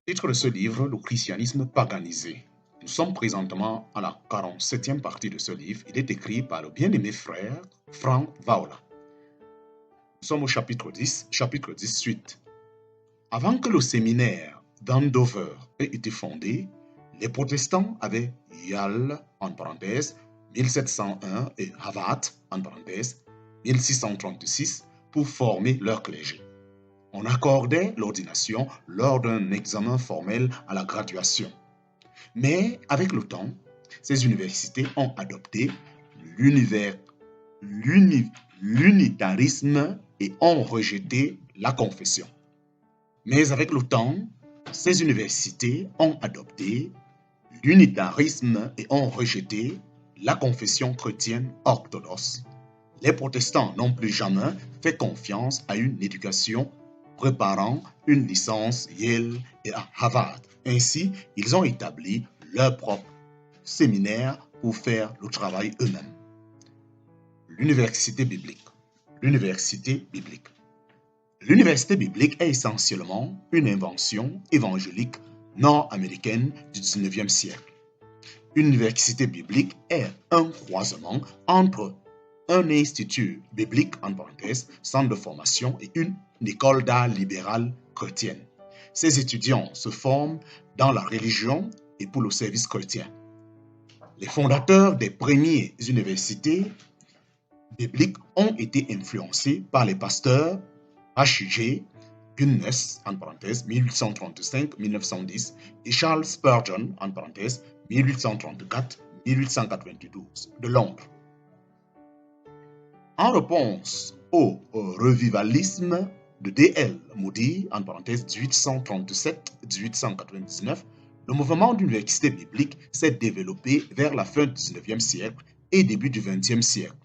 Titre de ce livre, le christianisme paganisé. Nous sommes présentement à la 47e partie de ce livre. Il est écrit par le bien-aimé frère Frank Vaula. Nous sommes au chapitre 10, chapitre 18. Avant que le séminaire d'Andover ait été fondé, les protestants avaient Yale, en parenthèse, 1701 et Harvard, en parenthèse, 1636, pour former leur clergé. On accordait l'ordination lors d'un examen formel à la graduation. Mais avec le temps, ces universités ont adopté l'unitarisme et ont rejeté la confession. Mais avec le temps, ces universités ont adopté l'unitarisme et ont rejeté la confession chrétienne orthodoxe. Les protestants n'ont plus jamais fait confiance à une éducation préparant une licence Yale et à Harvard. Ainsi, ils ont établi leur propre séminaire pour faire le travail eux-mêmes. L'université biblique. L'université biblique. L'université biblique est essentiellement une invention évangélique nord-américaine du 19e siècle. Une université biblique est un croisement entre un institut biblique, en parenthèse, centre de formation, et une école d'art libérale chrétienne. Ces étudiants se forment dans la religion et pour le service chrétien. Les fondateurs des premières universités bibliques ont été influencés par les pasteurs H.J. Gunness, en parenthèse, 1835-1910, et Charles Spurgeon, en parenthèse, 1834-1892, de Londres. En réponse au revivalisme de D.L. Moody, en parenthèse 1837-1899, le mouvement d'université biblique s'est développé vers la fin du 19e siècle et début du 20e siècle.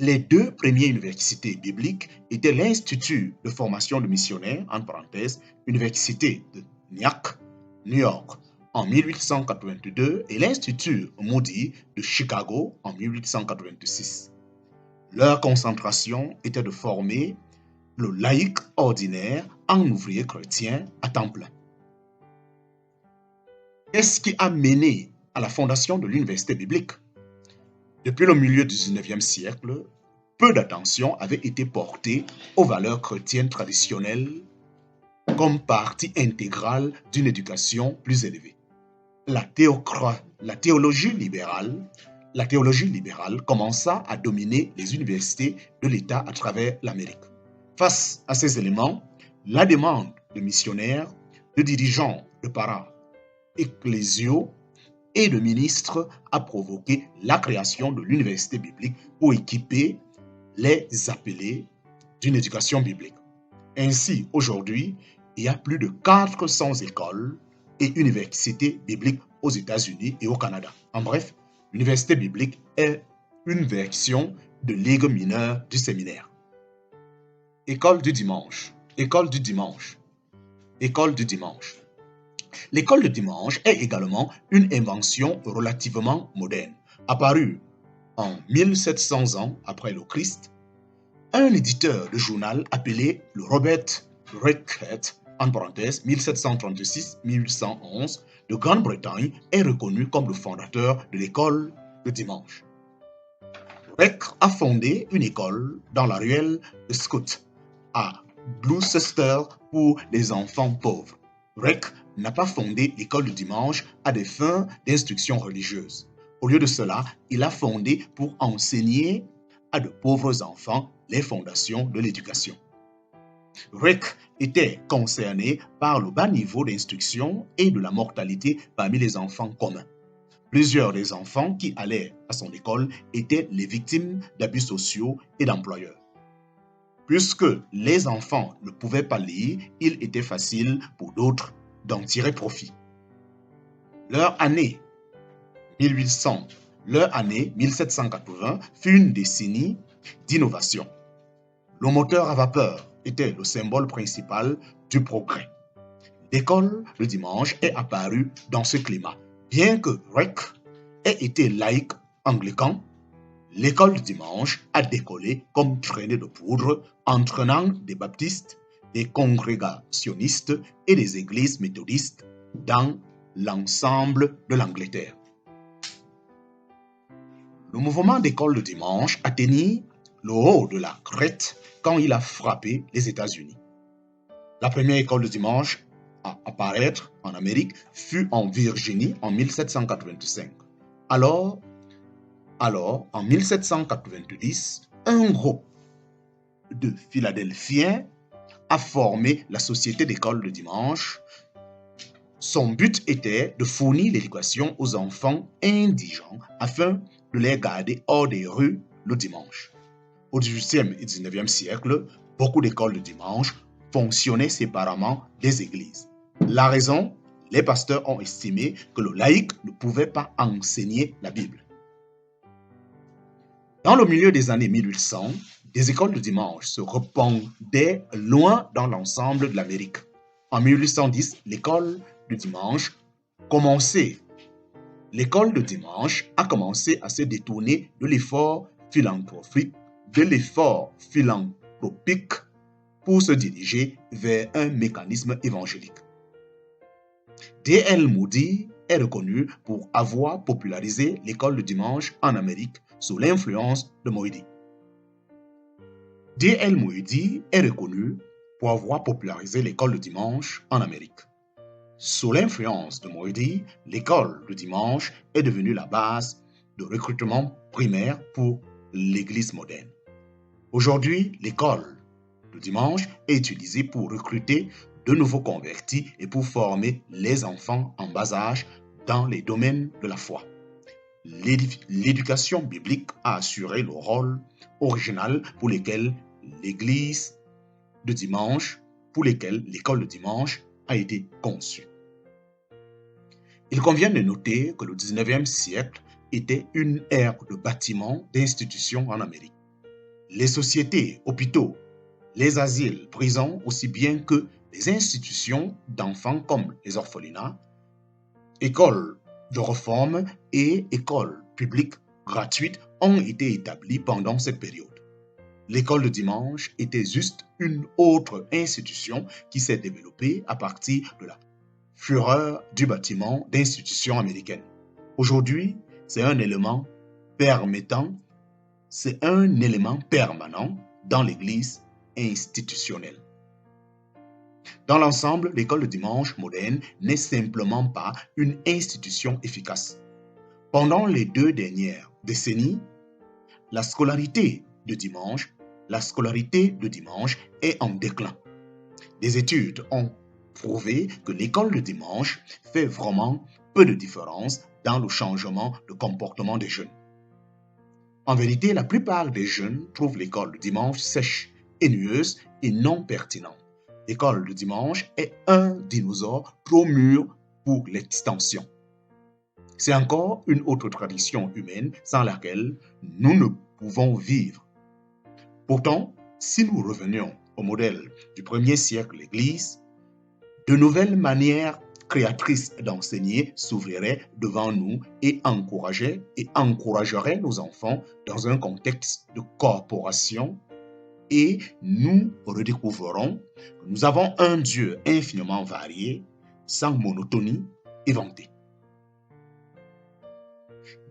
Les deux premières universités bibliques étaient l'Institut de formation de missionnaires, en parenthèse, Université de Nyack, New York, en 1882, et l'Institut Moody de Chicago en 1886. Leur concentration était de former le laïc ordinaire en ouvrier chrétien à temps plein. Qu'est-ce qui a mené à la fondation de l'université biblique? Depuis le milieu du 19e siècle, peu d'attention avait été portée aux valeurs chrétiennes traditionnelles comme partie intégrale d'une éducation plus élevée. La théologie libérale commença à dominer les universités de l'État à travers l'Amérique. Face à ces éléments, la demande de missionnaires, de dirigeants, de parents ecclésiaux et de ministres a provoqué la création de l'université biblique pour équiper les appelés d'une éducation biblique. Ainsi, aujourd'hui, il y a plus de 400 écoles et universités bibliques aux États-Unis et au Canada. En bref, l'université biblique est une version de ligue mineure du séminaire. École du dimanche. École du dimanche. École du dimanche. L'école du dimanche est également une invention relativement moderne, apparue en 1700 ans après le Christ. Un éditeur de journal appelé le Robert Redcar, en parenthèse 1736-1811, de Grande-Bretagne est reconnu comme le fondateur de l'école du dimanche. Redcar a fondé une école dans la ruelle de Scott à Gloucester pour les enfants pauvres. Redcar n'a pas fondé l'école du dimanche à des fins d'instruction religieuse. Au lieu de cela, il a fondé pour enseigner à de pauvres enfants les fondations de l'éducation. Redcar était concerné par le bas niveau d'instruction et de la mortalité parmi les enfants communs. Plusieurs des enfants qui allaient à son école étaient les victimes d'abus sociaux et d'employeurs. Puisque les enfants ne pouvaient pas lire, il était facile pour d'autres d'en tirer profit. Leur année 1780 fut une décennie d'innovation. Le moteur à vapeur était le symbole principal du progrès. L'école le dimanche est apparue dans ce climat. Bien que Redcar ait été laïque anglican, l'école du dimanche a décollé comme traînée de poudre, entraînant des baptistes, des congrégationnistes et des églises méthodistes dans l'ensemble de l'Angleterre. Le mouvement d'école le dimanche atteignit le haut de la crête quand il a frappé les États-Unis. La première école de dimanche à apparaître en Amérique fut en Virginie en 1785. Alors, en 1790, un groupe de Philadelphiens a formé la Société d'école de dimanche. Son but était de fournir l'éducation aux enfants indigents afin de les garder hors des rues le dimanche. Au XVIIIe et XIXe siècle, beaucoup d'écoles de dimanche fonctionnaient séparément des églises. La raison, les pasteurs ont estimé que le laïc ne pouvait pas enseigner la Bible. Dans le milieu des années 1800, des écoles de dimanche se répandaient loin dans l'ensemble de l'Amérique. En 1810, l'école de dimanche a commencé à se détourner de l'effort philanthropique pour se diriger vers un mécanisme évangélique. D.L. Moody est reconnu pour avoir popularisé l'école de dimanche en Amérique sous l'influence de Moody. D.L. Moody est reconnu pour avoir popularisé l'école de dimanche en Amérique. Sous l'influence de Moody, l'école de dimanche est devenue la base de recrutement primaire pour l'Église moderne. Aujourd'hui, l'école de dimanche est utilisée pour recruter de nouveaux convertis et pour former les enfants en bas âge dans les domaines de la foi. L'éducation biblique a assuré le rôle original pour lequel l'école de dimanche a été conçue. Il convient de noter que le 19e siècle était une ère de bâtiments d'institutions en Amérique. Les sociétés, hôpitaux, les asiles, prisons, aussi bien que les institutions d'enfants comme les orphelinats, écoles de réforme et écoles publiques gratuites ont été établies pendant cette période. L'école de dimanche était juste une autre institution qui s'est développée à partir de la fureur du bâtiment d'institutions américaines. Aujourd'hui, c'est un élément permanent dans l'Église institutionnelle. Dans l'ensemble, l'école de dimanche moderne n'est simplement pas une institution efficace. Pendant les 2 dernières décennies, la scolarité de dimanche est en déclin. Des études ont prouvé que l'école de dimanche fait vraiment peu de différence dans le changement de comportement des jeunes. En vérité, la plupart des jeunes trouvent l'école de dimanche sèche, ennuyeuse et non pertinente. L'école de dimanche est un dinosaure trop mûr pour l'extension. C'est encore une autre tradition humaine sans laquelle nous ne pouvons vivre. Pourtant, si nous revenions au modèle du 1er siècle de l'Église, de nouvelles manières créatrices d'enseigner s'ouvriraient devant nous et encourageraient nos enfants dans un contexte de corporation, et nous redécouvrirons que nous avons un Dieu infiniment varié, sans monotonie éventée.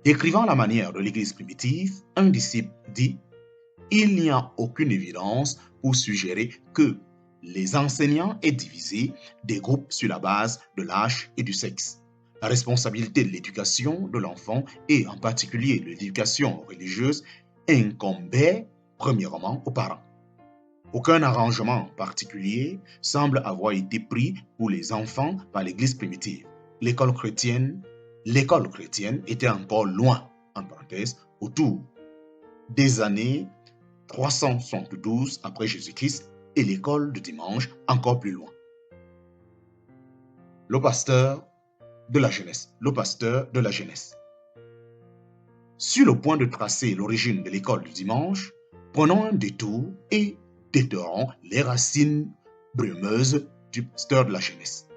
Décrivant la manière de l'Église primitive, un disciple dit « Il n'y a aucune évidence pour suggérer que les enseignants aient divisé des groupes sur la base de l'âge et du sexe. La responsabilité de l'éducation de l'enfant, et en particulier de l'éducation religieuse, incombait premièrement aux parents. Aucun arrangement particulier semble avoir été pris pour les enfants par l'Église primitive. L'école chrétienne était encore loin, en parenthèse, autour des années 372 après Jésus-Christ, et l'école de dimanche encore plus loin. Le pasteur de la jeunesse. Sur le point de tracer l'origine de l'école du dimanche, prenons un détour et déterrons les racines brumeuses du pasteur de la jeunesse.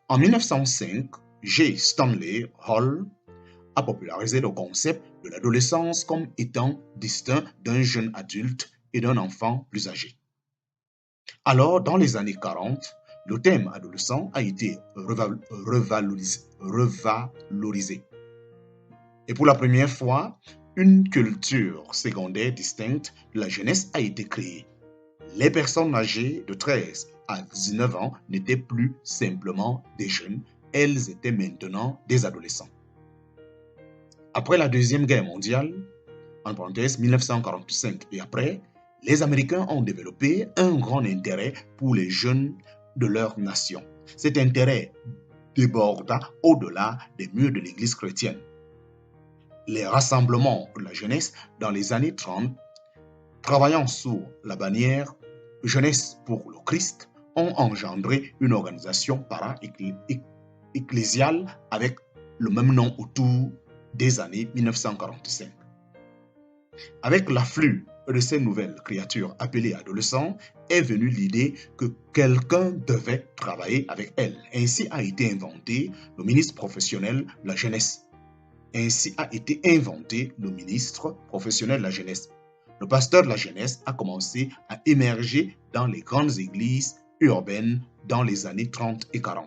En 1905, G. Stanley Hall a popularisé le concept de l'adolescence comme étant distinct d'un jeune adulte et d'un enfant plus âgé. Alors, dans les années 40, le thème adolescent a été revalorisé. Et pour la première fois, une culture secondaire distincte de la jeunesse a été créée. Les personnes âgées de 13 à 19 ans n'étaient plus simplement des jeunes, elles étaient maintenant des adolescents. Après la Deuxième Guerre mondiale, en parenthèse 1945 et après, les Américains ont développé un grand intérêt pour les jeunes de leur nation. Cet intérêt déborda au-delà des murs de l'Église chrétienne. Les rassemblements de la jeunesse dans les années 30, travaillant sous la bannière Jeunesse pour le Christ, ont engendré une organisation para-ecclésiale avec le même nom autour des années 1945. Avec l'afflux de ces nouvelles créatures appelées adolescents est venue l'idée que quelqu'un devait travailler avec elles. Ainsi a été inventé le ministre professionnel de la jeunesse. Ainsi a été inventé le ministre professionnel de la jeunesse. Le pasteur de la jeunesse a commencé à émerger dans les grandes églises urbaines dans les années 30 et 40.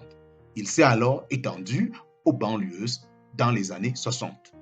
Il s'est alors étendu aux banlieues dans les années 60.